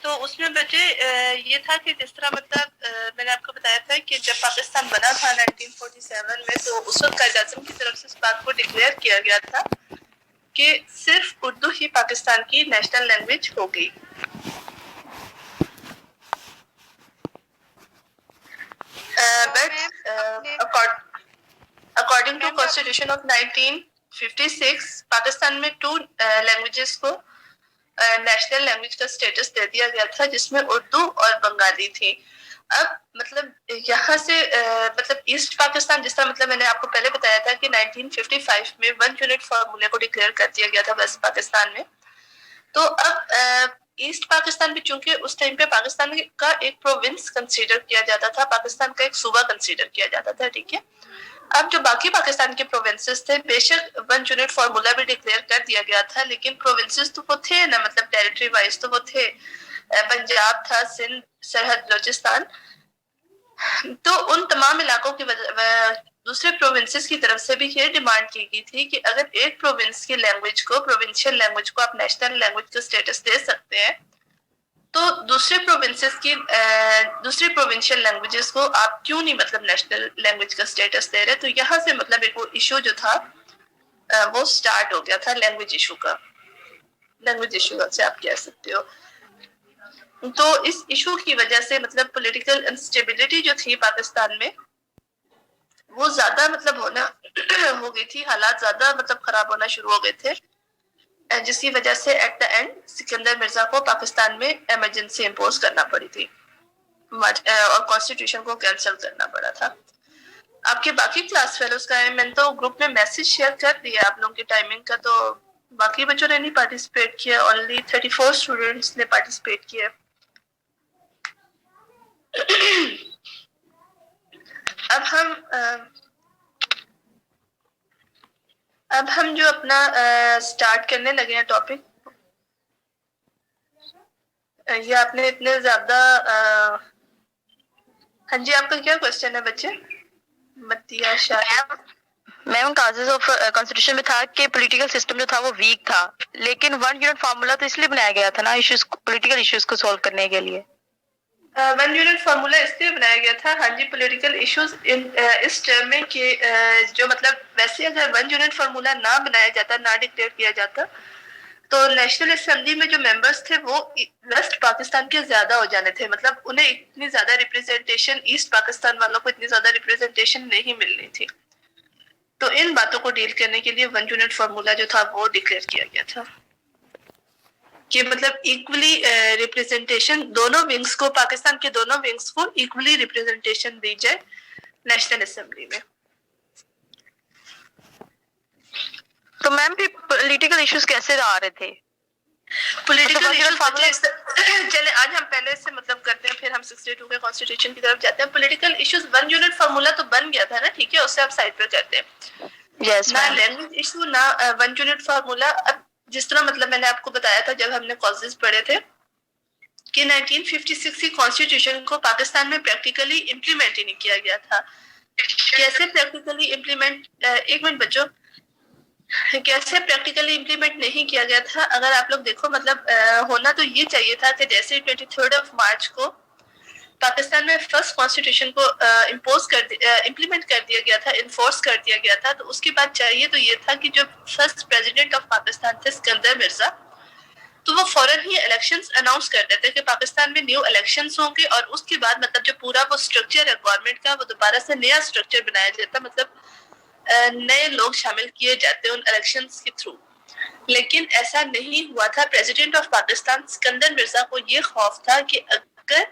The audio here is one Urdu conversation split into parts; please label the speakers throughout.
Speaker 1: تو اس میں بچے یہ تھا کہ جس طرح مطلب میں نے آپ کو بتایا تھا کہ جب پاکستان بنا تھا 1947 میں تو اس وقت قائد اعظم کی طرف سے اس بات کو ڈکلیئر کیا گیا تھا کہ صرف اردو ہی پاکستان کی نیشنل لینگویج ہوگی. According to constitution of 1956 Pakistan میں 2 لینگویجز کو نیشنل لینگویج کا اسٹیٹس دے دیا گیا تھا جس میں اردو اور بنگالی تھی. اب مطلب یہاں سے مطلب ایسٹ پاکستان جس طرح مطلب میں نے آپ کو پہلے بتایا تھا کہ 1955 میں 1 یونٹ فارمولے کو ڈکلیئر کر دیا گیا تھا ویسٹ پاکستان میں. تو اب ایسٹ پاکستان بھی چونکہ اس ٹائم پہ پاکستان کا ایک پروونس کنسیڈر کیا جاتا تھا, پاکستان کا ایک صوبہ کنسیڈر کیا جاتا تھا, ٹھیک ہے. اب جو باقی پاکستان کے پروونسز تھے بے شک 1 یونٹ فارمولا بھی ڈکلیئر کر دیا گیا تھا, لیکن پروونسز تو وہ تھے نا, مطلب ٹیریٹری وائز تو وہ تھے, پنجاب تھا, سندھ, سرحد, بلوچستان. تو ان تمام علاقوں کی دوسرے پروونسز کی طرف سے بھی یہ ڈیمانڈ کی گئی تھی کہ اگر ایک پروونس کی لینگویج کو, پروونشل لینگویج کو آپ نیشنل لینگویج کا اسٹیٹس دے سکتے ہیں تو دوسرے پروونسز کی دوسری پروونشل لینگویجز کو آپ کیوں نہیں مطلب نیشنل لینگویج کا اسٹیٹس دے رہے. تو یہاں سے مطلب ایک ایشو جو تھا وہ سٹارٹ ہو گیا تھا, لینگویج ایشو کا, لینگویج ایشو سے آپ کہہ سکتے ہو. تو اس ایشو کی وجہ سے مطلب پولیٹیکل انسٹیبلٹی جو تھی پاکستان میں وہ زیادہ مطلب ہونا ہو گئی تھی, حالات زیادہ مطلب خراب ہونا شروع ہو گئے تھے, جس کی وجہ سے at the end Sikandar Mirza کو پاکستان میں ایمرجنسی امپوز کرنا پڑی تھی اور کانسٹیٹیوشن کو کینسل کرنا پڑا تھا. آپ کے باقی کلاس فیلوز کا ہے, میں نے تو گروپ میں میسج شیئر کر دیا آپ لوگوں کی ٹائمنگ کا, تو باقی بچوں نے نہیں پارٹیسپیٹ کیا, اونلی 34 اسٹوڈنٹس نے پارٹیسپیٹ کیا. اب ہم جو اپنا سٹارٹ کرنے لگے ہیں ٹاپک, یہ آپ نے اتنے زیادہ ہاں جی, آپ کا کیا کوشچن ہے بچے؟ متیا شاہ
Speaker 2: میم کازز آف کانسٹیٹیوشن میں تھا کہ پولیٹیکل سسٹم جو تھا وہ ویک تھا, لیکن 1 یونٹ فارمولا تو اس لیے بنایا گیا تھا نا ایشوز, پولیٹیکل ایشوز کو سولو کرنے کے لیے.
Speaker 1: 1 یونٹ فارمولا اس لیے بنایا گیا تھا, ہاں جی, پولیٹیکل ایشوز اس ٹرم میں کہ جو مطلب ویسے اگر 1 یونٹ فارمولا نہ بنایا جاتا, نہ ڈکلیئر کیا جاتا, تو نیشنل اسمبلی میں جو ممبرس تھے وہ ویسٹ پاکستان کے زیادہ ہو جانے تھے, مطلب انہیں اتنی زیادہ ریپرزینٹیشن, ایسٹ پاکستان والوں کو اتنی زیادہ ریپرزینٹیشن نہیں ملنی تھی. تو ان باتوں کو ڈیل کرنے کے لیے 1 یونٹ فارمولا جو تھا وہ ڈکلیئر کیا گیا تھا کہ مطلب ایکولی ریپرزینٹیشن دونوں ونگز کو, پاکستان کے دونوں ونگز کو ایکولی ریپرزینٹیشن دی جائے نیشنل اسمبلی میں.
Speaker 2: تو میم بھی پولیٹیکل ایشوز کیسے آ رہے تھے؟
Speaker 1: پولیٹیکل ایشوز چلے آج ہم پہلے سے مطلب کرتے ہیں, پھر ہم 62 کے کانسٹیٹیوشن کی طرف جاتے ہیں. پولیٹیکل ایشوز 1 یونٹ فارمولا تو بن گیا تھا نا, ٹھیک ہے, اس سے آپ سائڈ پہ کرتے ہیں.
Speaker 2: یس
Speaker 1: نہ
Speaker 2: میم.
Speaker 1: لینگویج ایشو نہ 1 یونٹ فارمولا. اب جس طرح مطلب میں نے آپ کو بتایا تھا جب ہم نے کازز پڑھے تھے کہ 1956 کی کانسٹیٹیوشن کو پاکستان میں پریکٹیکلی امپلیمنٹ ہی نہیں کیا گیا تھا. کیسے پریکٹیکلی امپلیمنٹ, ایک منٹ بچوں, کیسے پریکٹیکلی امپلیمنٹ نہیں کیا گیا تھا؟ اگر آپ لوگ دیکھو مطلب ہونا تو یہ چاہیے تھا کہ جیسے 23 مارچ کو پاکستان میں فرسٹ کانسٹیٹیوشن کو امپلیمنٹ کر دیا گیا تھا, انفورس کر دیا گیا تھا, تو اس کے بعد چاہیے تو یہ تھا کہ جو فرسٹ پریزیڈنٹ آف پاکستان تھے سکندر مرزا, تو وہ فوراً ہی الیکشنز اناؤنس کر دیتے کہ پاکستان میں نیو الیکشنز ہوں گے, اور اس کے بعد مطلب جو پورا وہ اسٹرکچر ہے گورنمنٹ کا وہ دوبارہ سے نیا اسٹرکچر بنایا جاتا, مطلب نئے لوگ شامل کیے جاتے ان الیکشنز کے تھرو. لیکن ایسا نہیں ہوا تھا. پریزیڈنٹ آف پاکستان سکندر مرزا کو یہ خوف تھا کہ اگر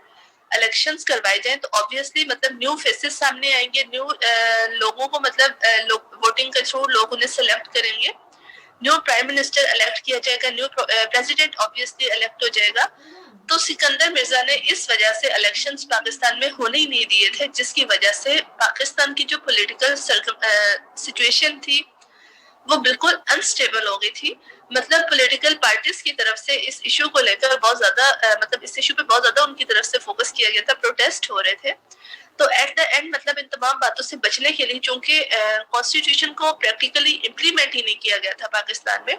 Speaker 1: الیکشنز کروائے جائیں تو obviously مطلب نیو فیسز سامنے آئیں گے, نیو لوگوں کو مطلب ووٹنگ کے تھرو لوگ انہیں سلیکٹ کریں گے, نیو پرائم منسٹر الیکٹ کیا جائے گا, نیو پریزیڈنٹ obviously الیکٹ ہو جائے گا. تو سکندر مرزا نے اس وجہ سے الیکشنز پاکستان میں ہونے ہی نہیں دیے تھے, جس کی وجہ سے پاکستان کی جو پولیٹیکل سچویشن تھی وہ بالکل انسٹیبل ہو گئی تھی. مطلب پولیٹیکل پارٹیز کی طرف سے اس ایشو کو لے کر بہت زیادہ مطلب اس ایشو پہ بہت زیادہ ان کی طرف سے فوکس کیا گیا تھا, پروٹیسٹ ہو رہے تھے. تو ایٹ دا اینڈ مطلب ان تمام باتوں سے بچنے کے لیے, چونکہ کانسٹیٹیوشن کو پریکٹیکلی امپلیمنٹ ہی نہیں کیا گیا تھا پاکستان میں,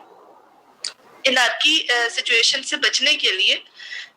Speaker 1: انارکی سچویشن سے بچنے کے لیے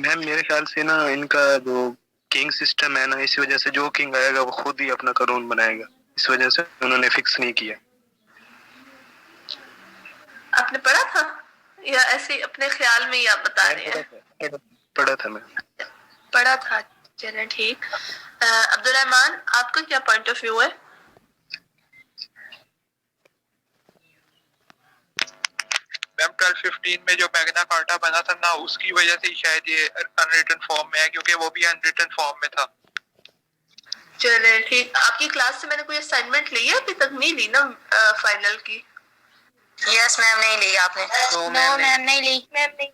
Speaker 3: میم میرے خیال سے نا ان کا جو کنگ سسٹم ہے نا، اسی وجہ سے جو کنگ آئے گا وہ خود ہی اپنا قانون بنائے گا، اس وجہ سے انہوں نے فکس نہیں کیا.
Speaker 1: آپ نے پڑھا تھا یا ایسے ہی اپنے خیال میں ہی آپ بتا رہے ہیں؟
Speaker 3: پڑھا تھا میں.
Speaker 1: پڑھا تھا. چلیں ٹھیک. عبدالرحمان آپ کا کیا پوائنٹ آف ویو ہے؟
Speaker 4: میم 1215 میں جو میگنا کارٹا بنا تھا نا، اس کی وجہ سے شاید یہ انریٹن فارم میں ہے، کیونکہ وہ بھی انریٹن فارم میں تھا.
Speaker 1: چلیں ٹھیک. آپ کی کلاس سے میں نے کوئی اسائنمنٹ لی ہے؟ ابھی تک نہیں لی نا فائنل کی؟
Speaker 5: یس میم نہیں لی آپ نے.
Speaker 2: نو میم نہیں لی. میم نہیں.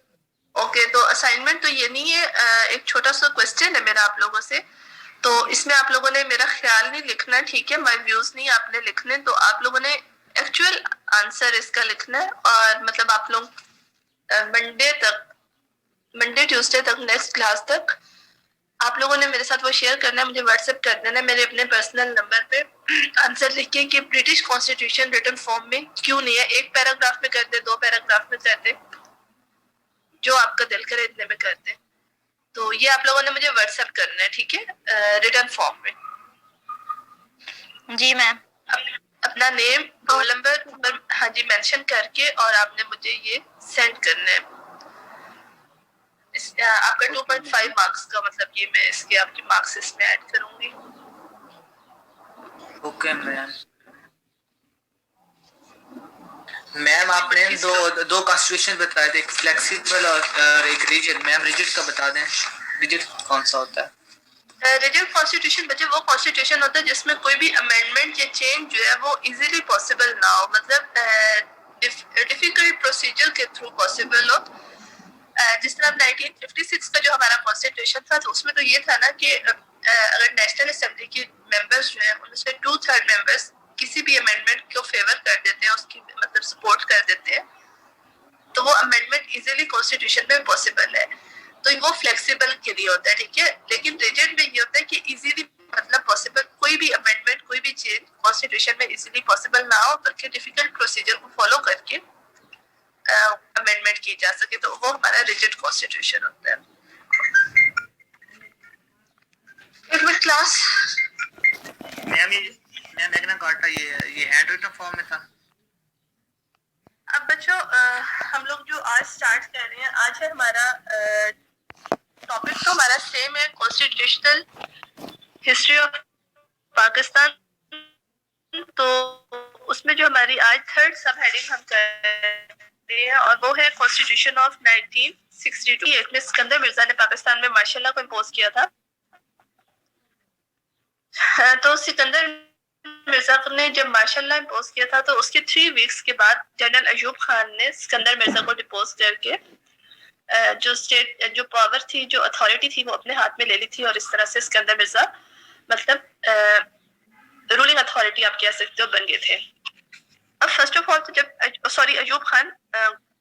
Speaker 1: اوکے تو اسائنمنٹ تو یہ نہیں ہے. ایک چھوٹا سا کوسچن ہے میرا آپ لوگوں سے. تو اس میں آپ لوگوں نے میرا خیال نہیں لکھنا، ٹھیک ہے؟ مائی ویوز نہیں آپ نے لکھنے. تو آپ لوگوں نے ایکچوئل آنسر اس کا لکھنا ہے. اور مطلب آپ لوگ منڈے ٹیوزڈے تک نیکسٹ کلاس تک آپ لوگوں نے میرے ساتھ وہ شیئر کرنا ہے، مجھے واٹس ایپ کر دینا ہے میرے اپنے پرسنل نمبر پہ آنسر لکھ کے کہ برٹش کانسٹیٹیوشن ریٹن فارم میں کیوں نہیں ہے. ایک پیراگراف میں کر دے، 2 پیراگراف میں کر دے، جو آپ کا دل کرے اتنے میں کر دیں. تو یہ آپ لوگوں نے مجھے واٹس ایپ کرنا ہے، ٹھیک ہے؟ ریٹن فارم میں.
Speaker 2: جی میم.
Speaker 1: اپنا نیم، رول نمبر ہاں جی مینشن کر کے اور آپ نے مجھے یہ سینڈ کرنا ہے. آپ کا 2.5 مارکس کا مطلب یہ میں اس کے آپ کے مارکس اس میں ایڈ کروں گی.
Speaker 6: Okay ma'am. میم آپ نے دو کانسٹیٹیوشن بتائے تھے، ایک فلیکسیبل اور ایک ریجڈ. میم ریجڈ کا بتا دیں، ریجڈ کون سا ہوتا ہے؟
Speaker 1: ریجڈ کانسٹیٹیوشن بچے وہ کانسٹیٹیوشن ہوتا ہے جس میں کوئی بھی امینڈمنٹ یا چینج جو ہے وہ ایزیلی پاسبل نہ ہو، مطلب ڈیفیکلٹ پروسیجر کے تھرو پاسبل ہو. جس طرح 1956 کا جو ہمارا کانسٹیٹیوشن تھا تو اس میں تو یہ تھا نا کہ اگر نیشنل اسمبلی کے ممبرس جو ہیں ان سے 2/3 ممبرس کسی بھی امینڈمنٹ کو فیور کر دیتے ہیں، اس کی مطلب سپورٹ کر دیتے ہیں، تو وہ امینڈمنٹ ایزیلی کانسٹیٹیوشن میں پاسبل ہے. تو وہ فلیکسیبل کے لیے ہوتا ہے، ٹھیک ہے؟ لیکن ریجڈ میں یہ ہوتا ہے کہ ایزیلی مطلب پاسبل کوئی بھی امینڈمنٹ، کوئی بھی چینج کانسٹیٹیوشن میں ایزیلی پاسبل نہ ہو بلکہ ڈیفیکلٹ پروسیجر کو فالو کر کے امینڈمنٹ کی جا سکے، تو وہ ہمارا ریجڈ کانسٹیٹیوشن ہوتا ہے. ایک منٹ کلاس.
Speaker 6: میم یہ میگنا کارٹا یہ ہینڈ ریٹن فارم میں تھا.
Speaker 1: اب بچوں ہم لوگ جو آج سٹارٹ کر رہے ہیں، آج ہے ہمارا ٹاپک تو ہمارا سیم ہے، کانسٹیٹیوشنل ہسٹری آف پاکستان. تو اس میں جو ہماری آج 3rd سب ہیڈنگ ہم کر رہے ہیں اور وہ ہے کانسٹیٹیوشن آف 1962 میں سکندر مرزا نے پاکستان میں مارشل لا کو امپوز کیا تھا. تو سکندر مرزا نے جب مارشل لا امپوز کیا تھا تو اس کے 3 ویکس کے بعد جنرل ایوب خان نے سکندر مرزا کو ڈپوز کر کے جو پاور تھی، جو اتھارٹی تھی وہ اپنے ہاتھ میں لے لی تھی. اور اس طرح سے سکندر مرزا مطلب رولنگ اتھارٹی آپ کہہ سکتے ہو بن گئے تھے. اب فرسٹ آف آل تو جب ایوب خان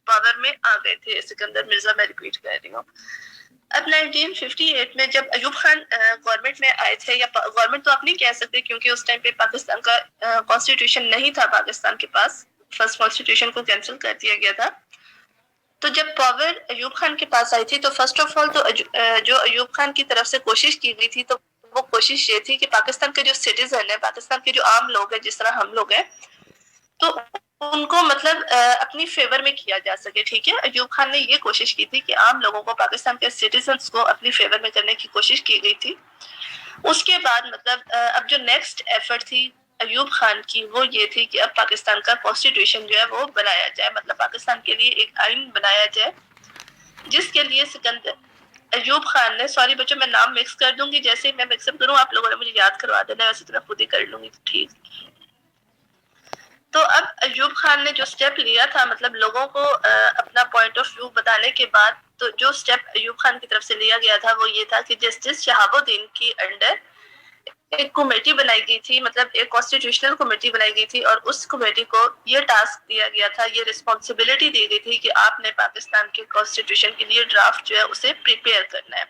Speaker 1: پاور میں آ گئے تھے، سکندر مرزا میں ریپیٹ کر رہی ہوں. اب 1958 میں جب ایوب خان گورنمنٹ میں آئے تھے، یا گورنمنٹ تو آپ نہیں کہہ سکتے کیونکہ اس ٹائم پہ پاکستان کا کانسٹیٹیوشن نہیں تھا پاکستان کے پاس، فرسٹ کانسٹیٹیوشن کو کینسل کر دیا گیا تھا. تو جب پاور ایوب خان کے پاس آئی تھی تو فرسٹ آف آل تو جو ایوب خان کی طرف سے کوشش کی گئی تھی تو وہ کوشش یہ تھی کہ پاکستان کے جو سٹیزن ہیں، پاکستان کے جو عام لوگ ہیں جس طرح ہم لوگ ہیں، تو ان کو مطلب اپنی فیور میں کیا جا سکے، ٹھیک ہے؟ ایوب خان نے یہ کوشش کی تھی کہ عام لوگوں کو، پاکستان کے سٹیزنز کو اپنی فیور میں کرنے کی کوشش کی گئی تھی. اس کے بعد مطلب اب جو نیکسٹ ایفرٹ تھی ایوب خان کی وہ یہ تھی کہ اب پاکستان کا کانسٹیٹیوشن جو ہے وہ بنایا جائے، مطلب پاکستان کے لیے ایک آئین بنایا جائے، جس کے لیے سکندر ایوب خان نے، سوری بچوں میں نام مکس کر دوں گی، جیسے میں مکس اپ کروں آپ لوگوں نے مجھے یاد کروا دینا، ویسے تو میں خود ہی کر لوں گی. ٹھیک. تو اب ایوب خان نے جو سٹیپ لیا تھا، مطلب لوگوں کو اپنا پوائنٹ آف ویو بتانے کے بعد، تو جو سٹیپ ایوب خان کی طرف سے لیا گیا تھا وہ یہ تھا کہ جسٹس شہاب الدین کی انڈر ایک کمیٹی بنائی گئی تھی، مطلب ایک کانسٹیٹیوشنل کمیٹی بنائی گئی تھی، اور اس کمیٹی کو یہ ٹاسک دیا گیا تھا، یہ رسپانسبلٹی دی گئی تھی کہ آپ نے پاکستان کے کانسٹیٹیوشن کے لیے ڈرافٹ جو ہے اسے پریپیئر کرنا ہے.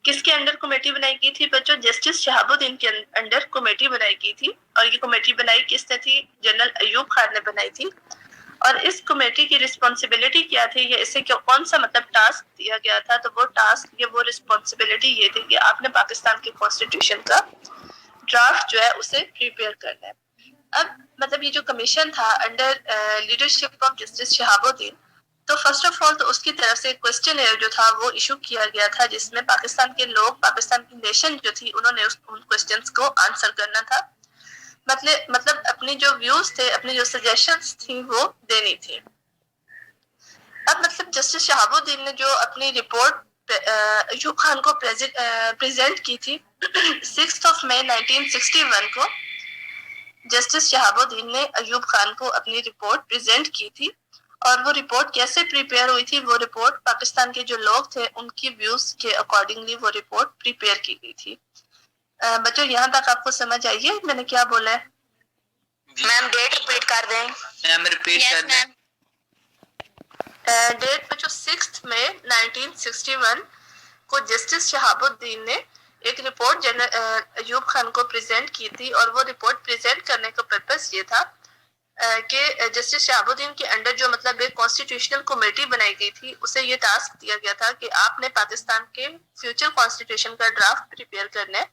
Speaker 1: کس کے انڈر کمیٹی بنائی گئی تھی بچوں؟ جسٹس شہاب الدین کے انڈر کمیٹی بنائی گئی تھی. اور یہ کمیٹی بنائی کس نے تھی؟ جنرل ایوب خان نے بنائی تھی. اور اس کمیٹی کی رسپانسبلٹی کیا تھی یا اسے کون سا مطلب ٹاسک دیا گیا تھا؟ تو وہ ٹاسک یا وہ رسپانسبلٹی یہ تھی کہ آپ نے پاکستان کے کانسٹیٹیوشن کا ڈرافٹ جو ہے اسے پریپیئر کرنا ہے. اب مطلب یہ جو کمیشن تھا انڈر لیڈرشپ آف جسٹس شہاب الدین، تو فرسٹ آف آل تو اس کی طرف سے کوسچن جو تھا وہ ایشو کیا گیا تھا جس میں پاکستان کے لوگ، پاکستان کی نیشن جو تھی، انہوں نے ان کوسچنس کو آنسر کرنا تھا. مطلب اپنی جو ویوز تھے، اپنی جو سجیشنز تھیں وہ دینی تھی. اب مطلب جسٹس شہاب الدین نے جو اپنی رپورٹ ایوب خان کو پریزنٹ کی تھی 6 مئی 1961 کو، جسٹس شہاب الدین نے ایوب خان کو اپنی رپورٹ پریزنٹ کی تھی. اور وہ رپورٹ کیسے پریپیئر ہوئی تھی؟ وہ رپورٹ پاکستان کے جو لوگ تھے ان کی ویوز کے اکارڈنگلی وہ رپورٹ پریپیئر کی گئی تھی. بچوں یہاں تک آپ کو سمجھ آئیے میں نے کیا بولا ہے؟
Speaker 2: میم ڈیٹ ریپیٹ کر دیں.
Speaker 6: میم ریپیٹ کر دیں.
Speaker 1: ڈیٹ بچوں 6 مئی 1961 کو جسٹس شہاب الدین نے ایک رپورٹ جنرل ایوب خان کو پریزنٹ کی تھی. اور وہ رپورٹ پریزنٹ کرنے کا پرپس یہ تھا کہ جسٹس شہاب الدین کے انڈر جو مطلب ایک کانسٹیٹیوشنل کمیٹی بنائی گئی تھی اسے یہ ٹاسک دیا گیا تھا کہ آپ نے پاکستان کے فیوچر کانسٹیٹیوشن کا ڈرافٹ پریپیئر کرنا ہے.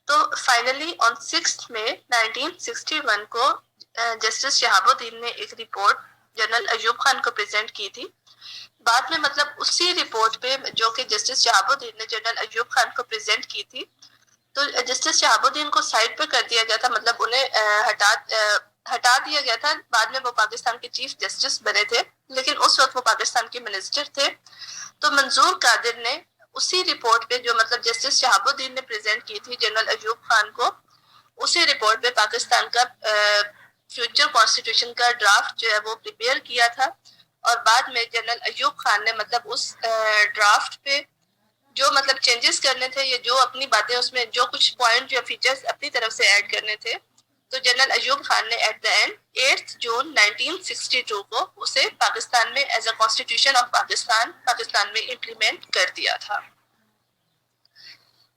Speaker 1: تو فائنلی آن 6 مئی 1961 کو جسٹس شہاب الدین نے ایک رپورٹ جنرل ایوب خان کو پریزنٹ کی تھی. بعد میں مطلب اسی رپورٹ پہ جو کہ جسٹس شہاب الدین نے جنرل ایوب خان کو پریزنٹ کی تھی، تو جسٹس شہاب الدین کو سائڈ پہ کر دیا گیا تھا، مطلب انہیں ہٹا دیا گیا تھا. بعد میں وہ پاکستان کے چیف جسٹس بنے تھے لیکن اس وقت وہ پاکستان کے منسٹر تھے. تو منظور قادر نے اسی رپورٹ پہ جو مطلب جسٹس شہاب الدین نے پریزنٹ کی تھی جنرل ایوب خان کو، اسی رپورٹ پہ پاکستان کا فیوچر کانسٹیٹیوشن کا ڈرافٹ جو ہے وہ پریپیئر کیا تھا. اور بعد میں جنرل ایوب خان نے مطلب اس ڈرافٹ پہ جو مطلب چینجز کرنے تھے یا جو اپنی باتیں اس میں جو کچھ پوائنٹ یا فیچرز اپنی طرف سے ایڈ کرنے تھے، تو جنرل ایوب خان نے ایٹ دا اینڈ 8 جون 1962 کو اسے پاکستان میں as a constitution of Pakistan میں امپلیمنٹ کر دیا تھا.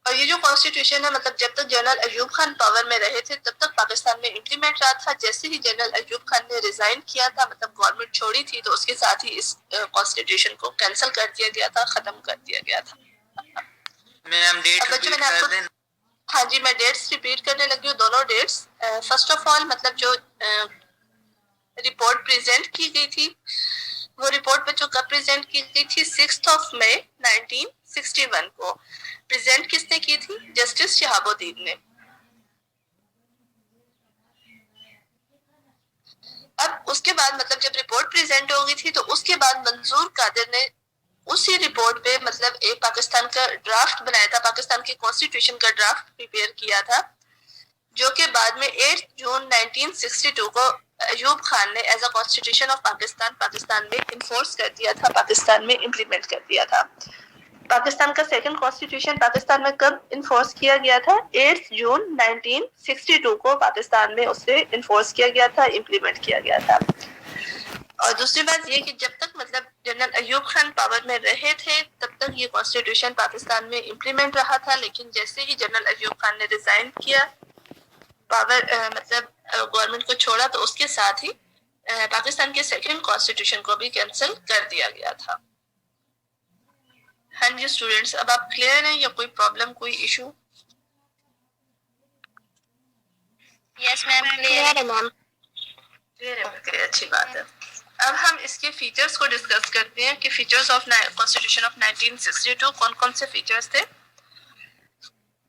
Speaker 1: اور یہ جو کانسٹیٹیوشن ہے مطلب جب تک جنرل ایوب خان پاور میں رہے تھے تب تک پاکستان میں امپلیمنٹ رہا تھا. جیسے ہی جنرل ایوب خان نے ریزائن کیا تھا، مطلب گورنمنٹ چھوڑی تھی، تو اس کے ساتھ ہی اس کانسٹیٹیوشن کو کینسل کر دیا گیا تھا، ختم کر دیا گیا تھا.
Speaker 6: میم ڈیٹ ریپیٹ کر دیں.
Speaker 1: ہاں جی میں ڈیٹس ریپیٹ کرنے لگی ہوں، دونوں ڈیٹس. فرسٹ آف آل مطلب جو رپورٹ پریزنٹ کی گئی تھی، وہ رپورٹ بچوں کب پریزنٹ کی گئی تھی؟ 6 مئی 1961 کو. پریزنٹ کس نے کی تھی؟ جسٹس شہاب الدین نے. اب اس کے بعد مطلب جب رپورٹ پریزنٹ ہو گئی تھی تو اس کے بعد منظور قادر نے اسی رپورٹ پہ مطلب ایک پاکستان کا ڈرافٹ بنایا تھا، پاکستان کی کانسٹیٹیوشن کا ڈرافٹ پریپیئر کیا تھا، جو کہ بعد میں 8 جون 1962 کو ایوب خان نے as a constitution of Pakistan میں انفورس کر دیا تھا، پاکستان میں امپلیمنٹ کر دیا تھا. پاکستان کا سیکنڈ کانسٹیٹیوشن پاکستان میں کب انفورس کیا گیا تھا؟ 8 جون 1962 کو پاکستان میں اسے انفورس کیا گیا تھا، امپلیمنٹ کیا گیا تھا. اور دوسری بات یہ کہ جب تک مطلب جنرل ایوب خان پاور میں رہے تھے تب تک یہ کانسٹیٹیوشن پاکستان میں امپلیمنٹ رہا تھا. لیکن جیسے ہی جنرل ایوب خان نے ریزائن کیا، پاور مطلب گورنمنٹ کو چھوڑا، تو اس کے ساتھ ہی پاکستان کے سیکنڈ کانسٹیٹیوشن کو بھی کینسل کر دیا گیا تھا. ہاں جی اسٹوڈینٹس، اب آپ کلیئر ہیں یا کوئی پرابلم، کوئی ایشو؟
Speaker 2: یس میم کلیئر ہے میم.
Speaker 1: اوکے اچھی بات ہے. اب ہم اس کے فیچرز کو ڈسکس کرتے ہیں کہ فیچرز آف کانسٹیٹیوشن آف 1962 کون کون سے فیچرز تھے.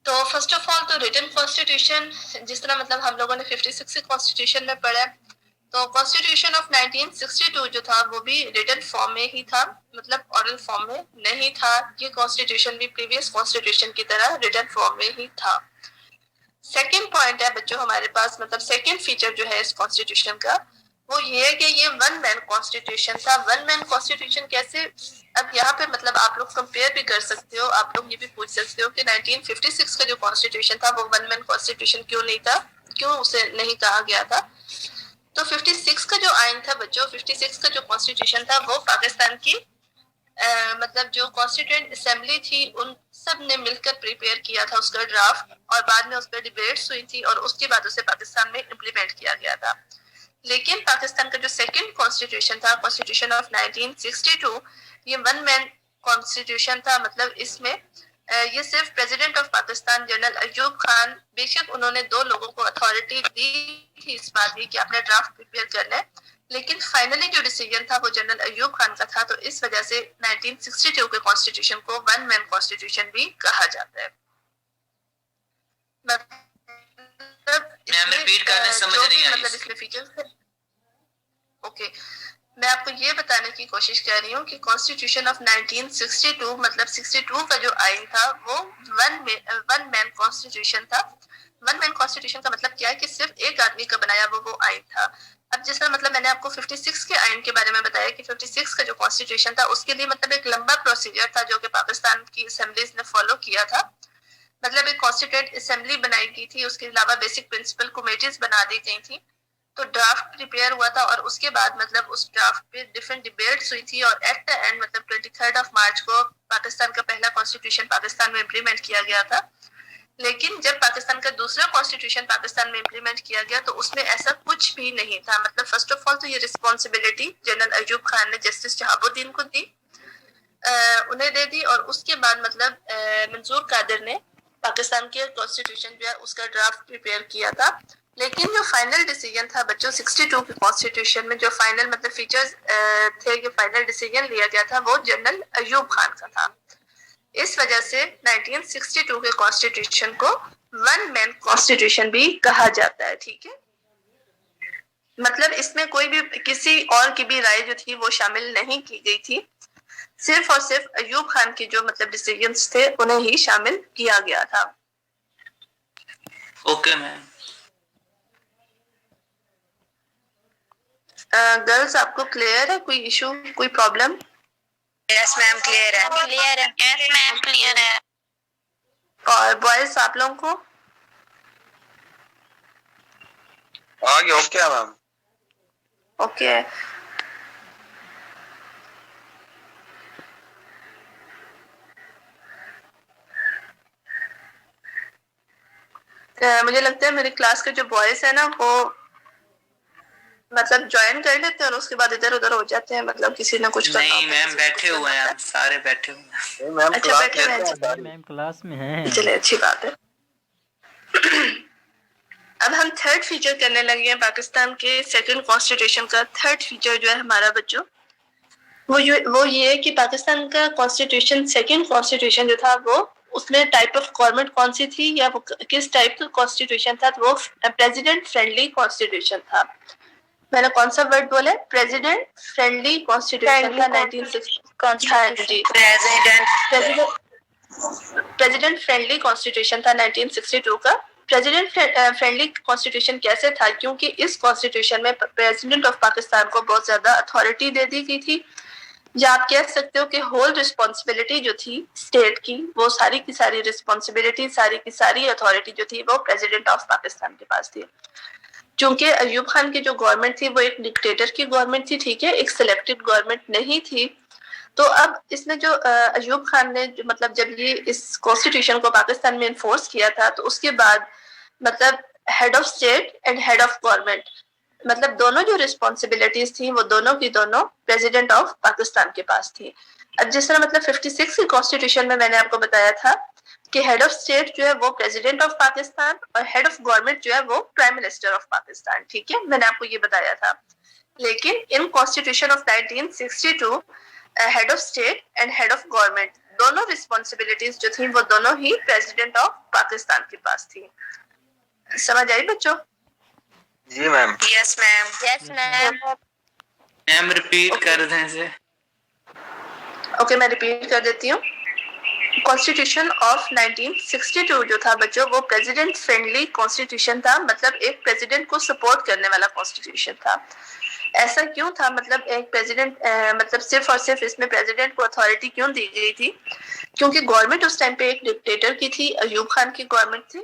Speaker 1: تو فرسٹ آف آل تو ریٹن کانسٹیٹیوشن، جس طرح مطلب ہم لوگوں نے 56 کانسٹیٹیوشن میں پڑھا ہے، تو کانسٹیٹیوشن آف 1962 جو تھا وہ بھی ریٹن فارم میں ہی تھا، مطلب اورل فارم میں نہیں تھا. یہ کانسٹیٹیوشن بھی پریویس کانسٹیٹیوشن کی طرح ریٹن فارم میں ہی تھا. سیکنڈ پوائنٹ ہے بچوں ہمارے پاس، مطلب سیکنڈ فیچر جو ہے اس کانسٹیٹیوشن کا وہ یہ ہے کہ یہ ون مین کانسٹیٹیوشن تھا. ون مین کانسٹیٹیوشن کیسے؟ اب یہاں پہ مطلب آپ لوگ کمپیئر بھی کر سکتے ہو، آپ لوگ یہ بھی پوچھ سکتے ہو کہ 1956 کا جو کانسٹیٹیوشن تھا وہ ون مین کانسٹیٹیوشن کیوں نہیں تھا، کیوں اسے نہیں کہا گیا تھا. تو 56 کا جو آئین تھا بچوں، 56 کا جو کانسٹیٹیوشن تھا وہ پاکستان کی مطلب جو کانسٹیٹیوئنٹ اسمبلی تھی ان سب نے مل کر پریپیئر کیا تھا اس کا ڈرافٹ، اور بعد میں اس پہ ڈیبیٹس ہوئی تھی اور اس کے بعد اسے پاکستان میں امپلیمنٹ کیا گیا تھا. لیکن پاکستان کا جو سیکنڈ کانسٹیٹیوشن تھا کانسٹیٹیوشن آف 1962 یہ ون مین کانسٹیٹیوشن تھا. مطلب اس میں یہ صرف president of Pakistan general Ayub Khan بے شک انہوں نے 2 لوگوں کو اتھارٹی دی تھی اس بات کی کہ اپنے ڈرافٹ پریپیئر کرنا ہے, لیکن فائنلی جو ڈیسیجن تھا وہ جنرل ایوب خان کا تھا. تو اس وجہ سے 1962 کے کانسٹیٹیوشن کو ون مین کانسٹیٹیوشن بھی کہا جاتا ہے.
Speaker 6: میم ریپیٹ کرنے سمجھ نہیں آئی.
Speaker 1: مطلب اس میں فیچرز تھے. اوکے, میں آپ کو یہ بتانے کی کوشش کر رہی ہوں کہ کانسٹیٹیوشن آف 1962 مطلب 62 کا جو آئین تھا وہ ون مین کانسٹیٹیوشن تھا. ون مین کانسٹیٹیوشن کا مطلب کیا ہے کہ صرف ایک آدمی کا بنایا وہ آئین تھا. اب جس طرح مطلب میں نے آپ کو 56 کے آئین کے بارے میں بتایا کہ 56 کا جو کانسٹیٹیوشن تھا اس کے لیے مطلب ایک لمبا پروسیجر تھا جو کہ پاکستان کی اسمبلیز نے فالو کیا تھا. مطلب ایک کانسٹیٹیوٹ اسمبلی بنائی گئی تھی, اس کے علاوہ بیسک پرنسپل کمیٹیز بنا دی گئی تھیں. تو ڈرافٹ پریپیئر ہوا تھا اور اس کے بعد مطلب اس ڈرافٹ پہ ڈفرینٹ ڈیبیٹس ہوئی تھی اور ایٹ دا اینڈ مطلب 23 مارچ کو پاکستان کا پہلا کانسٹیٹیوشن پاکستان میں امپلیمنٹ کیا گیا تھا. لیکن جب پاکستان کا دوسرا کانسٹیٹیوشن پاکستان میں امپلیمنٹ کیا گیا تو اس میں ایسا کچھ بھی نہیں تھا. مطلب فرسٹ آف آل تو یہ رسپانسبلٹی جنرل ایوب خان نے جسٹس شہاب الدین کو دی, انہیں دے دی, اور اس کے بعد مطلب منظور قادر نے پاکستان کے کانسٹیٹیوشن جو ہے اس کا ڈرافٹ پریپیئر کیا تھا. لیکن جو فائنل ڈیسیجن تھا بچوں 62 کے کانسٹیٹیوشن میں جو فائنل مطلب فیچرز تھے کہ فائنل ڈیسیجن لیا گیا تھا وہ جنرل ایوب خان کا تھا. اس وجہ سے 1962 کے کانسٹیٹیوشن کو ون مین کانسٹیٹیوشن بھی کہا جاتا ہے. ٹھیک ہے, مطلب اس میں کوئی بھی کسی اور کی بھی رائے جو تھی وہ شامل نہیں کی گئی تھی, صرف اور صرف ایوب خان کے جو مطلب ڈیسیجنز تھے انہیں ہی شامل کیا گیا تھا.
Speaker 6: اوکے میم.
Speaker 1: گرلز آپ کو کلیئر ہے, کوئی ایشو کوئی پرابلم؟
Speaker 2: یس میم کلیئر ہے. کلیئر ہے. یس میم کلیئر ہے.
Speaker 1: اور بوائز آپ لوگوں کو
Speaker 4: آگے اوکے میم.
Speaker 1: اوکے. مجھے لگتا ہے میری کلاس کے جو بوائز ہیں نا وہ مطلب جوائن کر لیتے ہیں اور اس کے بعد ادھر ادھر ہو جاتے ہیں, مطلب کسی نے کچھ کرنا
Speaker 6: نہیں میم بیٹھے ہوئے ہیں, آپ سارے بیٹھے ہوئے ہیں.
Speaker 1: اچھا بیٹھے ہوئے ہیں,
Speaker 7: میم کلاس میں ہیں.
Speaker 1: چلے اچھی بات ہے. اب ہم تھرڈ فیچر کرنے لگے ہیں پاکستان کے سیکنڈ کانسٹیٹیوشن کا. تھرڈ فیچر جو ہے ہمارا بچوں وہ یہ ہے کہ پاکستان کا کانسٹیٹیوشن سیکنڈ کانسٹیٹیوشن جو تھا وہ اس میں ٹائپ آف گورنمنٹ کون سی تھی یا وہ کس ٹائپ کا کانسٹیٹیوشن تھا, وہ پریزیڈنٹ فرینڈلی کانسٹیٹیوشن تھا. میں نے کون سا ورڈ بولا ہے؟ پریزیڈنٹ فرینڈلی کانسٹیٹیوشن تھا 1960. ہاں جی, پریزیڈنٹ فرینڈلی کانسٹیٹیوشن تھا 1962 کا. پریزیڈنٹ فرینڈلی کانسٹیٹیوشن کیسے تھا؟ کیونکہ اس کانسٹیٹیوشن میں پریزیڈنٹ آف پاکستان کو بہت زیادہ اتھارٹی دے دی گئی تھی, یا آپ کہہ سکتے ہو کہ ہول رسپانسبلٹی جو تھی اسٹیٹ کی وہ ساری کی ساری رسپانسبلٹی ساری کی ساری اتھارٹی جو تھی وہ پریزیڈنٹ آف پاکستان کے پاس تھی. چونکہ ایوب خان کی جو گورنمنٹ تھی وہ ایک ڈکٹیٹر کی گورنمنٹ تھی, ٹھیک ہے, ایک سلیکٹڈ گورنمنٹ نہیں تھی. تو اب اس میں جو ایوب خان نے مطلب جب یہ اس کانسٹیٹیوشن کو پاکستان میں انفورس کیا تھا تو اس کے بعد مطلب head of state and head of government مطلب دونوں جو رسپانسبلٹیز تھیں وہ دونوں کی دونوں پریزیڈنٹ آف پاکستان کے پاس تھی. اب جس طرح مطلب 56 کی کانسٹیٹیوشن میں نے آپ کو بتایا تھا کہ ہیڈ آف اسٹیٹ جو ہے وہ پریزیڈنٹ آف پاکستان اور ہیڈ آف گورنمنٹ جو ہے وہ پرائم منسٹر آف پاکستان, ٹھیک ہے, میں نے آپ کو یہ بتایا تھا. لیکن in constitution of 1962 head of state and head of government دونوں رسپانسبلٹیز جو تھیں وہ دونوں ہی پریزیڈنٹ آف پاکستان کے پاس تھی. سمجھ آئی بچوں؟
Speaker 4: جی میم.
Speaker 2: یس میم. یس میم.
Speaker 6: میم ریپیٹ کر دیں اسے.
Speaker 1: اوکے میں ریپیٹ کر دیتی ہوں. کانسٹیٹیوشن آف 1962 جو تھا بچوں وہ پریزیڈنٹ فرینڈلی کانسٹیٹیوشن تھا, مطلب ایک پریزیڈنٹ کو سپورٹ کرنے والا کانسٹیٹیوشن تھا. ایسا کیوں تھا؟ مطلب ایک پریزیڈنٹ مطلب صرف اور صرف اس میں پریزیڈنٹ کو اتھارٹی کیوں دی گئی تھی؟ کیونکہ گورنمنٹ اس ٹائم پہ ایک ڈکٹیٹر کی تھی, ایوب خان کی گورنمنٹ تھی.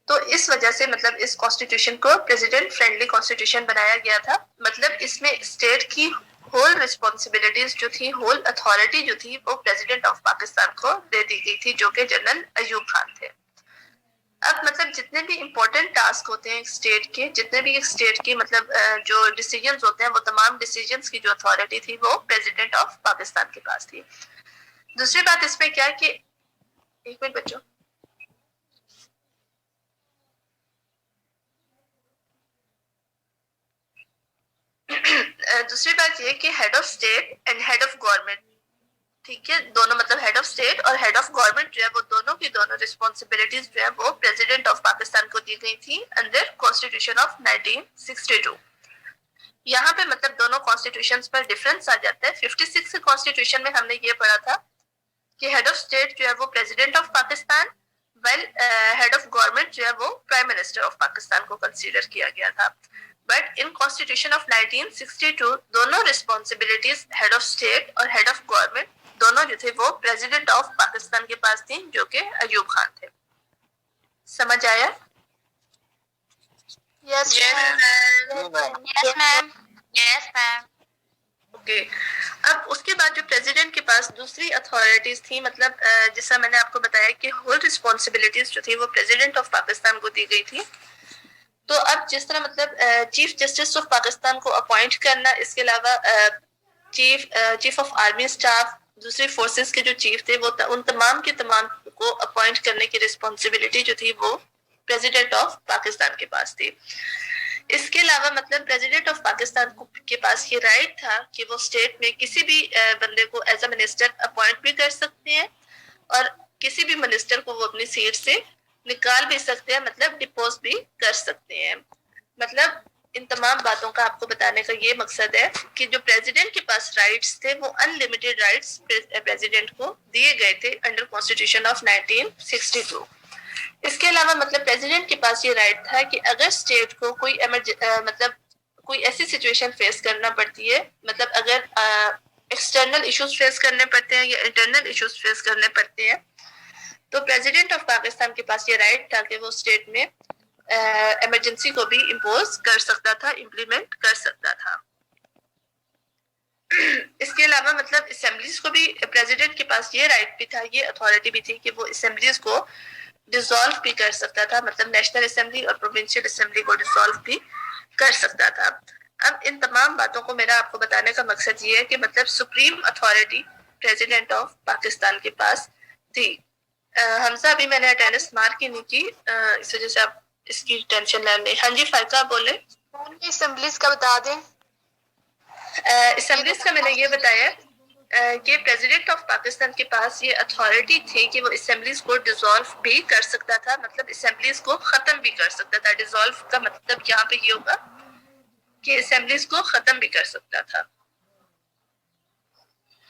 Speaker 1: تو اس وجہ سے مطلب اس کانسٹیٹیوشن کو پریزیڈنٹ فرینڈلی کانسٹیٹیوشن بنایا گیا تھا. مطلب اس میں اسٹیٹ کی ہول رسپانسبلٹیز جو تھی, ہول اتھارٹی جو تھی وہ پریزیڈنٹ آف پاکستان کو دے دی گئی تھی جو کہ جنرل ایوب خان تھے. اب مطلب جتنے بھی امپورٹنٹ ٹاسک ہوتے ہیں ایک اسٹیٹ کے، جتنے بھی ایک اسٹیٹ کی مطلب جو ڈیسیجنز ہوتے ہیں، وہ تمام ڈیسیجنز کی جو اتھارٹی تھی وہ پریزیڈنٹ آف پاکستان کے پاس تھی. دوسری بات اس میں کیا کہ ایک منٹ بچوں، دوسری بات یہ کہ head of state and head of government, ٹھیک ہے، دونوں مطلب ہیڈ آف اسٹیٹ اور ہیڈ آف گورنمنٹ جو ہے وہ دونوں کی دونوں ریسپانسبلٹیز جو ہے وہ پریزیڈنٹ آف پاکستان کو دی گئی تھی انڈر کانسٹیٹیوشن آف 1962. یہاں پہ مطلب دونوں کانسٹیٹیوشنز پر ڈفرنس آ جاتا ہے. 56 کانسٹیٹیوشن میں ہم نے یہ پڑھا تھا کہ ہیڈ آف اسٹیٹ جو ہے وہ president of Pakistan, well head of government جو ہے وہ پرائم منسٹر آف پاکستان کو کنسیڈر کیا گیا تھا. بٹ ان کانسٹیٹیوشن آف 1962 دونوں ریسپانسبلٹیز ہیڈ آف اسٹیٹ اور ہیڈ آف گورنمنٹ دونوں جو تھے وہ پریزیڈنٹ آف پاکستان کے پاس تھیں، جو کہ ایوب خان تھے. سمجھ آیا؟
Speaker 2: یس میم.
Speaker 1: اوکے. اب اس کے بعد جو پریزیڈنٹ کے پاس دوسری اتھارٹیز تھیں، مطلب جیسا میں نے آپ کو بتایا کہ ہول رسپانسبلٹیز جو تھی وہ پریزیڈنٹ آف پاکستان کو دی گئی تھی. تو اب جس طرح مطلب چیف جسٹس آف پاکستان کو اپوائنٹ کرنا، اس کے علاوہ چیف آف آرمی اسٹاف، دوسری فورسز کے جو چیف تھے، وہ ان تمام کے تمام کو اپوائنٹ کرنے کی رسپانسبلٹی جو تھی وہ پریزیڈنٹ آف پاکستان کے پاس تھی. اس کے علاوہ مطلب پریزیڈنٹ آف پاکستان کے پاس یہ رائٹ تھا کہ وہ اسٹیٹ میں کسی بھی بندے کو ایز اے منسٹر اپوائنٹ بھی کر سکتے ہیں اور کسی بھی منسٹر کو وہ اپنی سیٹ سے نکال بھی سکتے ہیں، مطلب ڈپوز بھی کر سکتے ہیں. مطلب ان تمام باتوں کا آپ کو بتانے کا یہ مقصد ہے کہ جو پریزیڈنٹ کے پاس رائٹس تھے وہ ان لمیٹڈ رائٹس پریزیڈنٹ کو دیے گئے تھے انڈر کانسٹیٹیوشن آف 1962. اس کے علاوہ مطلب پریزیڈنٹ کے پاس یہ رائٹ تھا کہ اگر اسٹیٹ کو کوئی مطلب کوئی ایسی سچویشن فیس کرنا پڑتی ہے، مطلب اگر ایکسٹرنل ایشوز فیس کرنے پڑتے ہیں یا انٹرنل ایشوز فیس کرنے پڑتے ہیں، تو پریزیڈنٹ آف پاکستان کے پاس یہ رائٹ تھا کہ وہ اسٹیٹ میں ایمرجنسی کو بھی امپوز کر سکتا تھا، امپلیمنٹ کر سکتا تھا. اس کے علاوہ مطلب اسمبلیز کو بھی پریزیڈنٹ کے پاس یہ رائٹ بھی تھا، یہ اتھارٹی بھی تھی کہ وہ اسمبلیز کو ڈیزالو بھی کر سکتا تھا، مطلب نیشنل اسمبلی اور پروونشل اسمبلی کو ڈیزالو بھی کر سکتا تھا. اب ان تمام باتوں کو میرا آپ کو بتانے کا مقصد یہ ہے کہ مطلب supreme authority president of Pakistan کے پاس تھی. حمزہ ابھی میں نے اٹینڈنس مارک کی نہیں کی، اس وجہ سے آپ اس کی ٹینشن نہ لیں. ہاں جی فائقہ بولے.
Speaker 2: اسمبلیز کا بتا دیں.
Speaker 1: اسمبلیز کا میں نے یہ بتایا کہ پریزیڈنٹ آف پاکستان کے پاس یہ اتھارٹی تھی کہ وہ اسمبلیز کو ڈیزالو بھی کر سکتا تھا، مطلب اسمبلیز کو ختم بھی کر سکتا تھا. ڈیزالو کا مطلب یہاں پہ یہ ہوگا کہ اسمبلیز کو ختم بھی کر سکتا تھا.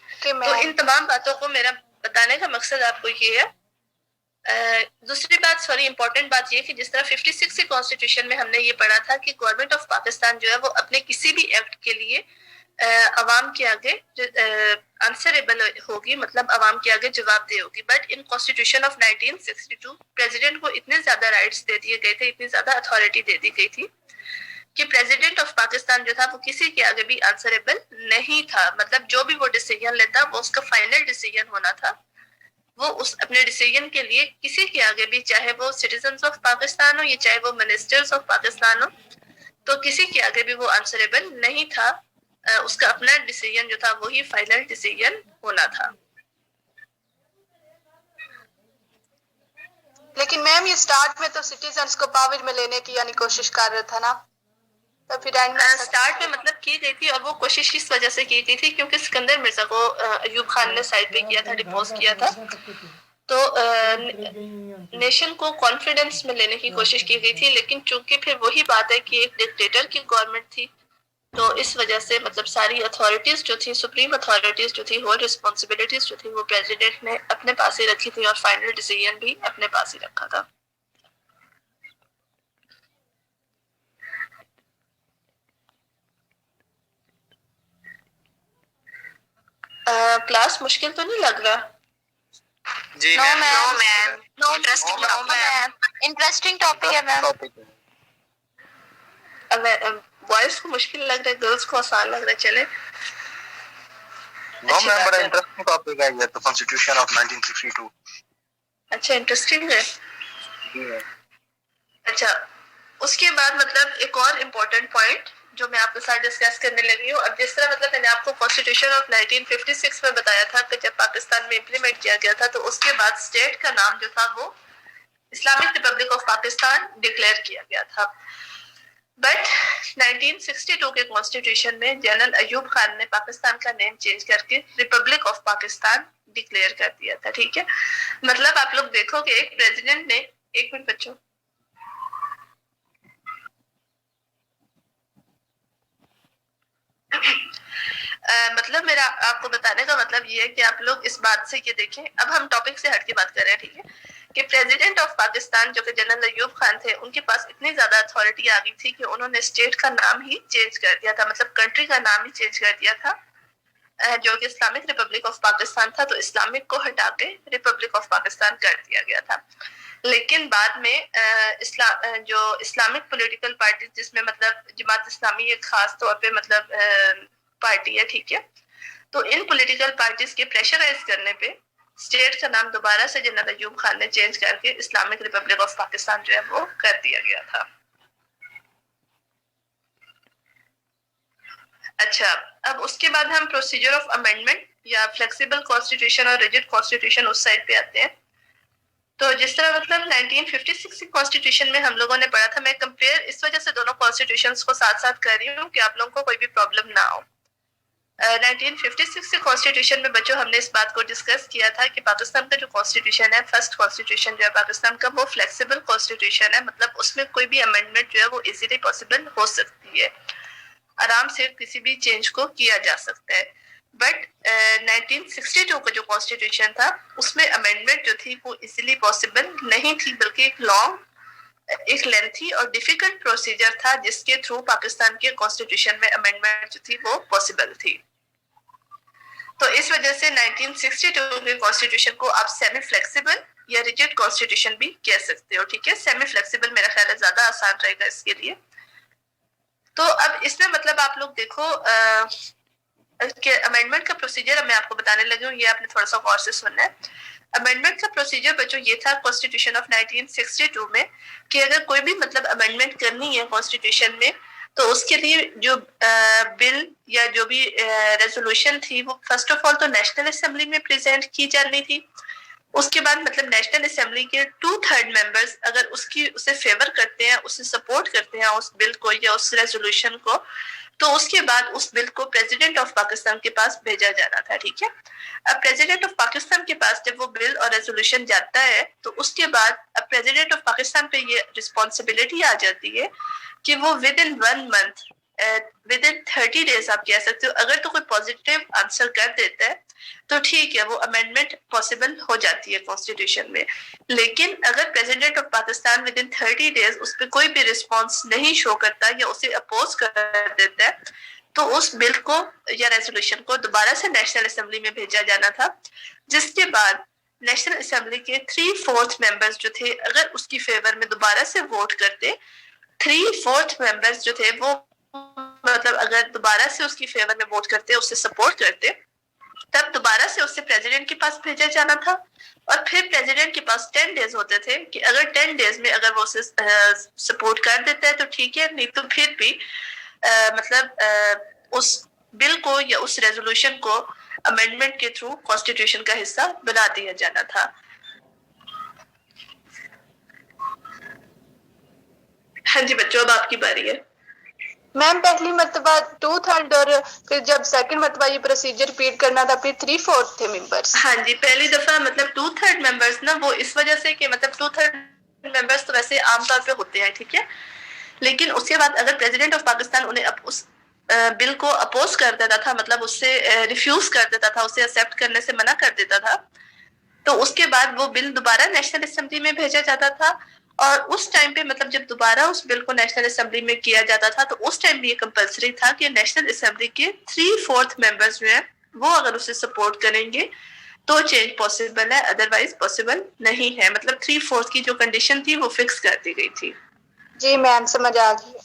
Speaker 1: تو ان تمام باتوں کو میرا بتانے کا مقصد آپ کو یہ ہے. دوسری بات امپورٹنٹ بات یہ کہ جس طرح 56 کے کانسٹیٹیوشن میں ہم نے یہ پڑھا تھا کہ گورنمنٹ آف پاکستان جو ہے وہ اپنے کسی بھی ایکٹ کے لیے عوام کے آگے آنسریبل ہوگی، مطلب عوام کے آگے جواب دہ ہوگی. But in constitution of 1962 president کو اتنے زیادہ رائٹس دے دیے گئے تھے، اتنی زیادہ اتھارٹی دے دی گئی تھی کہ پریزیڈنٹ آف پاکستان جو تھا وہ کسی کے آگے بھی آنسریبل نہیں تھا. مطلب جو بھی وہ ڈیسیجن لیتا وہ اس کا فائنل ڈیسیجن ہونا تھا. وہ اس اپنے ڈیسیجن کے لیے کسی کے آگے بھی، چاہے وہ سٹیزنز آف پاکستان ہو یا چاہے وہ منسٹرز آف پاکستان ہو، تو کسی کے آگے بھی وہ آنسریبل نہیں تھا. اس کا اپنا ڈیسیجن جو تھا وہی فائنل ڈیسیجن ہونا تھا.
Speaker 2: لیکن میم یہ سٹارٹ میں تو سٹیزنز کو پاور میں لینے کی یعنی کوشش کر رہا تھا نا، تو پھر
Speaker 1: اسٹارٹ میں مطلب کی گئی تھی، اور وہ کوشش اس وجہ سے کی گئی تھی کیونکہ سکندر مرزا کو ایوب خان نے سائڈ پہ کیا تھا، ڈپوز کیا تھا. تو نیشن کو کانفیڈنس میں لینے کی کوشش کی گئی تھی. لیکن چونکہ پھر وہی بات ہے کہ ایک ڈکٹیٹر کی گورنمنٹ تھی، تو اس وجہ سے مطلب ساری اتھارٹیز جو تھی، سپریم اتھارٹیز جو تھی، ہول رسپانسبلٹیز جو تھی، وہ پریزیڈنٹ نے اپنے پاس ہی رکھی تھی اور فائنل ڈیسیجن بھی اپنے پاس ہی رکھا تھا. کلاس مشکل تو نہیں لگ رہا؟
Speaker 6: جی
Speaker 2: انٹرسٹنگ ٹاپک ہے میم.
Speaker 1: بوائز کو مشکل لگ رہا ہے، گرلز کو آسان لگ رہا ہے. چلے
Speaker 3: نو میم بڑا انٹرسٹنگ ٹاپک ہے یہ تو، کانسٹیٹیوشن آف 1962.
Speaker 1: اچھا انٹرسٹنگ ہے. اچھا اس کے بعد مطلب ایک اور امپورٹنٹ پوائنٹ جو میں آپ کے ساتھ ڈسکس کرنے لگی ہوں. اب جس طرح مطلب میں نے آپ کو کانسٹیٹیوشن آف 1956 میں بتایا تھا کہ جب پاکستان میں امپلیمنٹ کیا گیا تھا تو اس کے بعد اسٹیٹ کا نام جو تھا وہ Islamic republic of Pakistan declare کیا گیا تھا. بٹ 1962 کے کانسٹیٹیوشن میں جنرل ایوب خان نے پاکستان کا نیم چینج کر کے ریپبلک آف پاکستان ڈکلیئر کر دیا تھا. ٹھیک ہے, مطلب آپ لوگ دیکھو کہ ایک پریزیڈنٹ نے, ایک منٹ بچوں, مطلب میرا آپ کو بتانے کا مطلب یہ ہے کہ آپ لوگ اس بات سے یہ دیکھیں. اب ہم ٹاپک سے ہٹ کے بات کر رہے ہیں, ٹھیک ہے, کہ پریزیڈنٹ آف پاکستان جو کہ جنرل ایوب خان تھے, ان کے پاس اتنی زیادہ اتھارٹی آ گئی تھی کہ انہوں نے اسٹیٹ کا نام ہی چینج کر دیا تھا, مطلب کنٹری کا نام ہی چینج کر دیا تھا جو کہ اسلامک ریپبلک آف پاکستان تھا. تو اسلامک کو ہٹا کے ریپبلک آف پاکستان کر دیا گیا تھا. لیکن بعد میں جو اسلامک پولیٹیکل پارٹی جس میں مطلب جماعت اسلامی ایک خاص طور پہ مطلب پارٹی ہے, ٹھیک ہے, تو ان پولیٹیکل پارٹیز کے پریشرائز کرنے پہ اسٹیٹ کا نام دوبارہ سے جنرل ایوب خان نے چینج کر کے اسلامک ریپبلک آف پاکستان جو ہے وہ کر دیا گیا تھا. اچھا, اب اس کے بعد ہم پروسیجر آف امینڈمنٹ یا فلیکسیبل کانسٹیٹیوشن اور ریجڈ کانسٹیٹیوشن اس سائڈ پہ آتے ہیں. تو جس طرح مطلب 1956 کی کانسٹیٹیوشن میں ہم لوگوں نے پڑھا تھا, میں کمپیئر اس وجہ سے دونوں کانسٹیٹیوشنز کو ساتھ ساتھ کر رہی ہوں کہ آپ لوگوں کو کوئی بھی پرابلم نہ ہو. 1956 کے کانسٹیٹیوشن میں بچوں ہم نے اس بات کو ڈسکس کیا تھا کہ پاکستان کا جو کانسٹیٹیوشن ہے, فرسٹ کانسٹیٹیوشن جو ہے پاکستان کا, وہ فلیکسیبل کانسٹیٹیوشن ہے, مطلب اس میں کوئی بھی امینڈمنٹ جو ہے وہ ایزیلی پاسبل ہو سکتی ہے, آرام سے کسی بھی چینج کو کیا جا سکتا ہے. بٹ 1962 کا جو کانسٹیٹیوشن تھا اس میں امینڈمنٹ جو تھی وہ ایزیلی پاسبل نہیں تھی, بلکہ ایک لینتھی اور ڈیفیکلٹ پروسیجر تھا جس کے تھرو پاکستان کے کانسٹیٹیوشن میں امینڈمنٹ جو تھی وہ پاسبل تھی. تو اس وجہ سے 1962 کے کانسٹیٹیوشن کو آپ سیمی فلیکسیبل یا ریجڈ کانسٹیٹیوشن بھی کہہ سکتے ہو. ٹھیک ہے, سیمی فلیکسیبل میرا خیال ہے زیادہ آسان رہے گا اس کے لیے. تو اب اس میں مطلب آپ لوگ دیکھو کہ امینڈمنٹ کا پروسیجر میں آپ کو بتانے لگی ہوں, یہ آپ نے تھوڑا سا غور سے سننا ہے. امینڈمنٹ کا پروسیجر بچوں یہ تھا کانسٹیٹیوشن آف 1962 میں کہ اگر کوئی بھی مطلب امینڈمنٹ کرنی ہے کانسٹیٹیوشن میں تو اس کے لیے جو بل یا جو بھی ریزولوشن تھی وہ فرسٹ آف آل تو نیشنل اسمبلی میں پریزنٹ کی جانی تھی. اس کے بعد مطلب نیشنل اسمبلی کے 2/3 ممبرز اگر اسے فیور کرتے ہیں, اسے سپورٹ کرتے ہیں اس بل کو یا اس ریزولوشن کو, تو اس کے بعد اس بل کو پریزیڈنٹ آف پاکستان کے پاس بھیجا جانا تھا. ٹھیک ہے, اب پریزیڈنٹ آف پاکستان کے پاس جب وہ بل اور ریزولوشن جاتا ہے تو اس کے بعد اب پریزیڈنٹ آف پاکستان پہ یہ رسپانسبلٹی آ جاتی ہے کہ وہ ودن 1 month ودن 30 days آپ کہہ سکتے ہو, اگر تو کوئی پازیٹیو آنسر کر دیتا ہے تو ٹھیک ہے, وہ امینڈمنٹ پاسبل ہو جاتی ہے کانسٹیٹیوشن میں. لیکن اگر president of Pakistan within 30 days اس پہ کوئی بھی رسپانس نہیں شو کرتا یا اسے اپوز کر دیتا ہے تو اس بل کو یا ریزولوشن کو دوبارہ سے نیشنل اسمبلی میں بھیجا جانا تھا, جس کے بعد نیشنل اسمبلی کے 3/4 ممبرز جو تھے اگر اس کی فیور میں دوبارہ سے ووٹ کرتے, 3/4 ممبرز جو تھے وہ مطلب اگر دوبارہ سے اس کی فیور میں ووٹ کرتے, اسے سپورٹ کرتے, تب دوبارہ سے اسے پریزیڈنٹ کے پاس بھیجا جانا تھا. اور پھر پریزیڈنٹ کے پاس 10 days ہوتے تھے کہ اگر 10 days میں اگر وہ اسے سپورٹ کر دیتا ہے تو ٹھیک ہے, نہیں تو پھر بھی مطلب اس بل کو یا اس ریزولوشن کو امینڈمنٹ کے تھرو کانسٹیٹیوشن کا حصہ بنا دیا جانا تھا. ہاں جی بچوں, اب آپ کی باری ہے.
Speaker 7: میم پہلی مرتبہ 2/3 اور پھر جب سیکنڈ مرتبہ یہ پروسیجر ریپیٹ کرنا تھا پھر 3/4 تھے ممبرس.
Speaker 1: ہاں جی, پہلی دفعہ مطلب 2/3 ممبرس نا, وہ اس وجہ سے کہ مطلب 2/3 ممبرس تو ویسے عام طور پہ ہوتے ہیں, ٹھیک ہے, لیکن اس کے بعد اگر پریزیڈنٹ آف پاکستان انہیں اس بل کو اپوز کر دیتا تھا, مطلب اس سے ریفیوز کر دیتا تھا, اسے ایکسیپٹ کرنے سے منع کر دیتا تھا, تو اس کے بعد وہ بل دوبارہ نیشنل اسمبلی میں بھیجا جاتا تھا. اور اس ٹائم پہ مطلب جب دوبارہ اس بل کو نیشنل اسمبلی میں کیا جاتا تھا تو اس ٹائم بھی یہ کمپلسری تھا کہ نیشنل اسمبلی کے 3/4 ممبرز جو ہیں وہ اگر اسے سپورٹ کریں گے تو چینج پاسبل ہے, ادروائز پاسبل نہیں ہے. مطلب 3/4 کی جو کنڈیشن تھی وہ فکس کر دی گئی تھی.
Speaker 7: جی میم سمجھ آ گئی.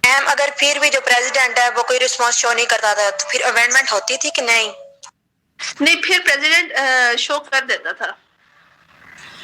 Speaker 8: میم اگر پھر بھی جو پریزیڈنٹ ہے وہ کوئی رسپانس شو نہیں کرتا تھا تو پھر امینڈمنٹ ہوتی تھی کہ نہیں؟
Speaker 1: نہیں, پھر پریزیڈنٹ شو کر دیتا تھا.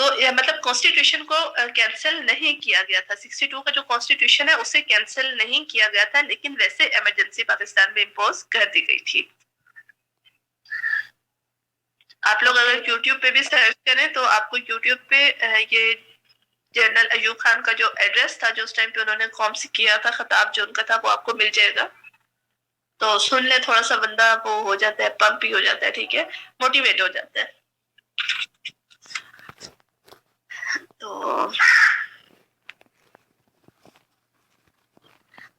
Speaker 1: تو مطلب کانسٹیٹیوشن کو کینسل نہیں کیا گیا تھا. 62 کا جو کانسٹیٹیوشن ہے اسے کینسل نہیں کیا گیا تھا, لیکن ویسے ایمرجنسی پاکستان میں امپوز کر دی گئی تھی. آپ لوگ اگر یوٹیوب پہ بھی سرچ کریں تو آپ کو یوٹیوب پہ یہ جنرل ایوب خان کا جو ایڈریس تھا جو اس ٹائم پہ انہوں نے قوم سے کیا تھا, خطاب جو ان کا تھا, وہ آپ کو مل جائے گا. تو سن لیں, تھوڑا سا بندہ وہ ہو جاتا ہے, پمپ ہی ہو جاتا ہے, ٹھیک ہے, موٹیویٹ ہو جاتا ہے. تو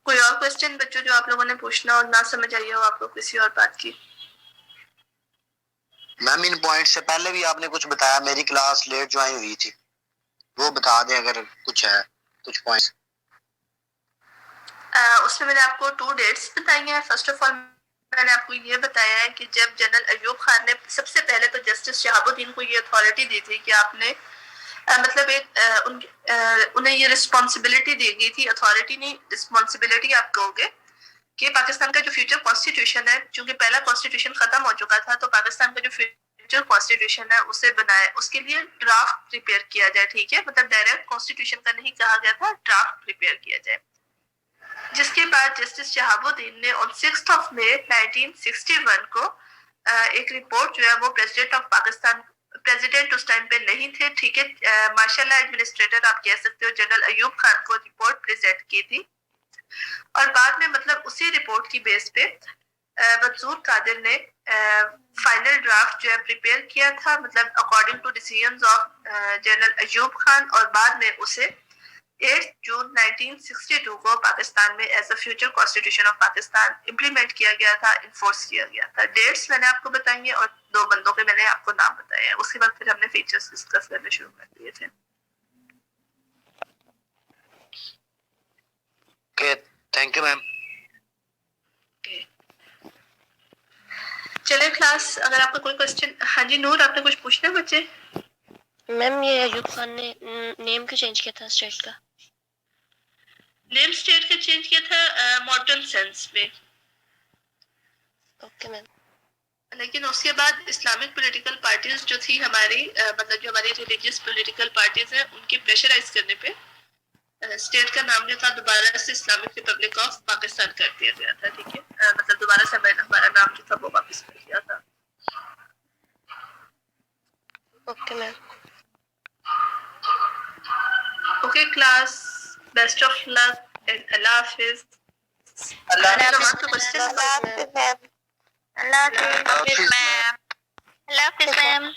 Speaker 1: کوئی اور کوشچن بچوں جو آپ لوگوں نے پوچھنا اور نہ سمجھ آئی ہو آپ کو کسی اور بات کی؟
Speaker 9: میم ان پوائنٹ سے پہلے بھی آپ نے کچھ بتایا, میری کلاس لیٹ جوائن ہوئی تھی, وہ بتا دیں اگر کچھ ہے, کچھ پوائنٹس.
Speaker 1: اس میں میں نے آپ کو 2 ڈیٹس بتائی ہیں. فرسٹ آف آل میں نے آپ کو یہ بتایا ہے کہ جب جنرل ایوب خان نے سب سے پہلے تو جسٹس شہاب الدین کو یہ اتھارٹی دی تھی کہ آپ نے مطلب ایک انہیں یہ رسپانسبلٹی دی گئی تھی, اتھارٹی نہیں رسپانسبلٹی آپ کہو گے, کہ پاکستان کا جو فیوچر کانسٹیٹیوشن ہے, چونکہ پہلا کانسٹیٹیوشن ختم ہو چکا تھا, تو پاکستان کا جو فیوچر کانسٹیٹیوشن ہے اسے بنائے, اس کے لیے ڈرافٹ پریپیئر کیا جائے. ٹھیک ہے, مطلب ڈائریکٹ کانسٹیٹیوشن کا نہیں کہا گیا تھا, ڈرافٹ پریپیئر کیا جائے. جس کے بعد جسٹس شہاب الدین نے on 6 مئی 1961 کو ایک رپورٹ جو ہے وہ پریزیڈنٹ آف پاکستان, پریزیڈنٹ اس ٹائم پہ نہیں تھے, ٹھیک ہے, ماشاء اللہ ایڈمنسٹریٹر آپ کہہ سکتے ہو, جنرل ایوب خان کو رپورٹ پریزنٹ کی تھی. اور بعد میں مطلب اسی رپورٹ کی بیس پہ منصور قادر نے فائنل ڈرافٹ جو ہے پریپیئر کیا تھا, مطلب according to decisions of general Ayub Khan, اور بعد میں اسے 8 جون 1962 کو پاکستان میں as a future constitution of Pakistan implement کیا گیا تھا, انفورس کیا گیا تھا. ڈیٹس میں نے آپ کو بتائی ہیں اور 2 بندوں کے میں نے آپ کو نام بتائے ہیں. اس کے بعد پھر ہم نے فیچرز ڈسکس کرنے شروع کر دیے تھے.
Speaker 9: Thank you ma'am.
Speaker 1: چلے کلاس, اگر آپ کا کوئی کوشچن. ہاں جی نور, آپ نے کچھ پوچھنا ہے بچے؟
Speaker 2: میم یہ ایوب خان نے نیم کیوں چینج کیا تھا اسٹیٹ کا؟
Speaker 1: نیم اسٹیٹ کا چینج کیا تھا ماڈرن سینس میں.
Speaker 2: Okay ma'am.
Speaker 1: لیکن اس کے بعد اسلامک پولیٹیکل پارٹیز جو تھی ہماری, مطلب جو ہماری ریلیجیس پولیٹیکل پارٹیز ہیں, ان کی پریشرائز کرنے پہ اسٹیٹ کا نام جو تھا دوبارہ سے اسلامک ریپبلک آف پاکستان کر دیا گیا تھا. ٹھیک ہے, مطلب دوبارہ سے ہمارا نام جو تھا وہ واپس کر دیا تھا.
Speaker 2: Okay ma'am.
Speaker 1: Okay class, best of luck and Allah حافظ.
Speaker 8: اللہ
Speaker 1: اللہ
Speaker 8: حافظ میم.
Speaker 2: اللہ حافظ میم.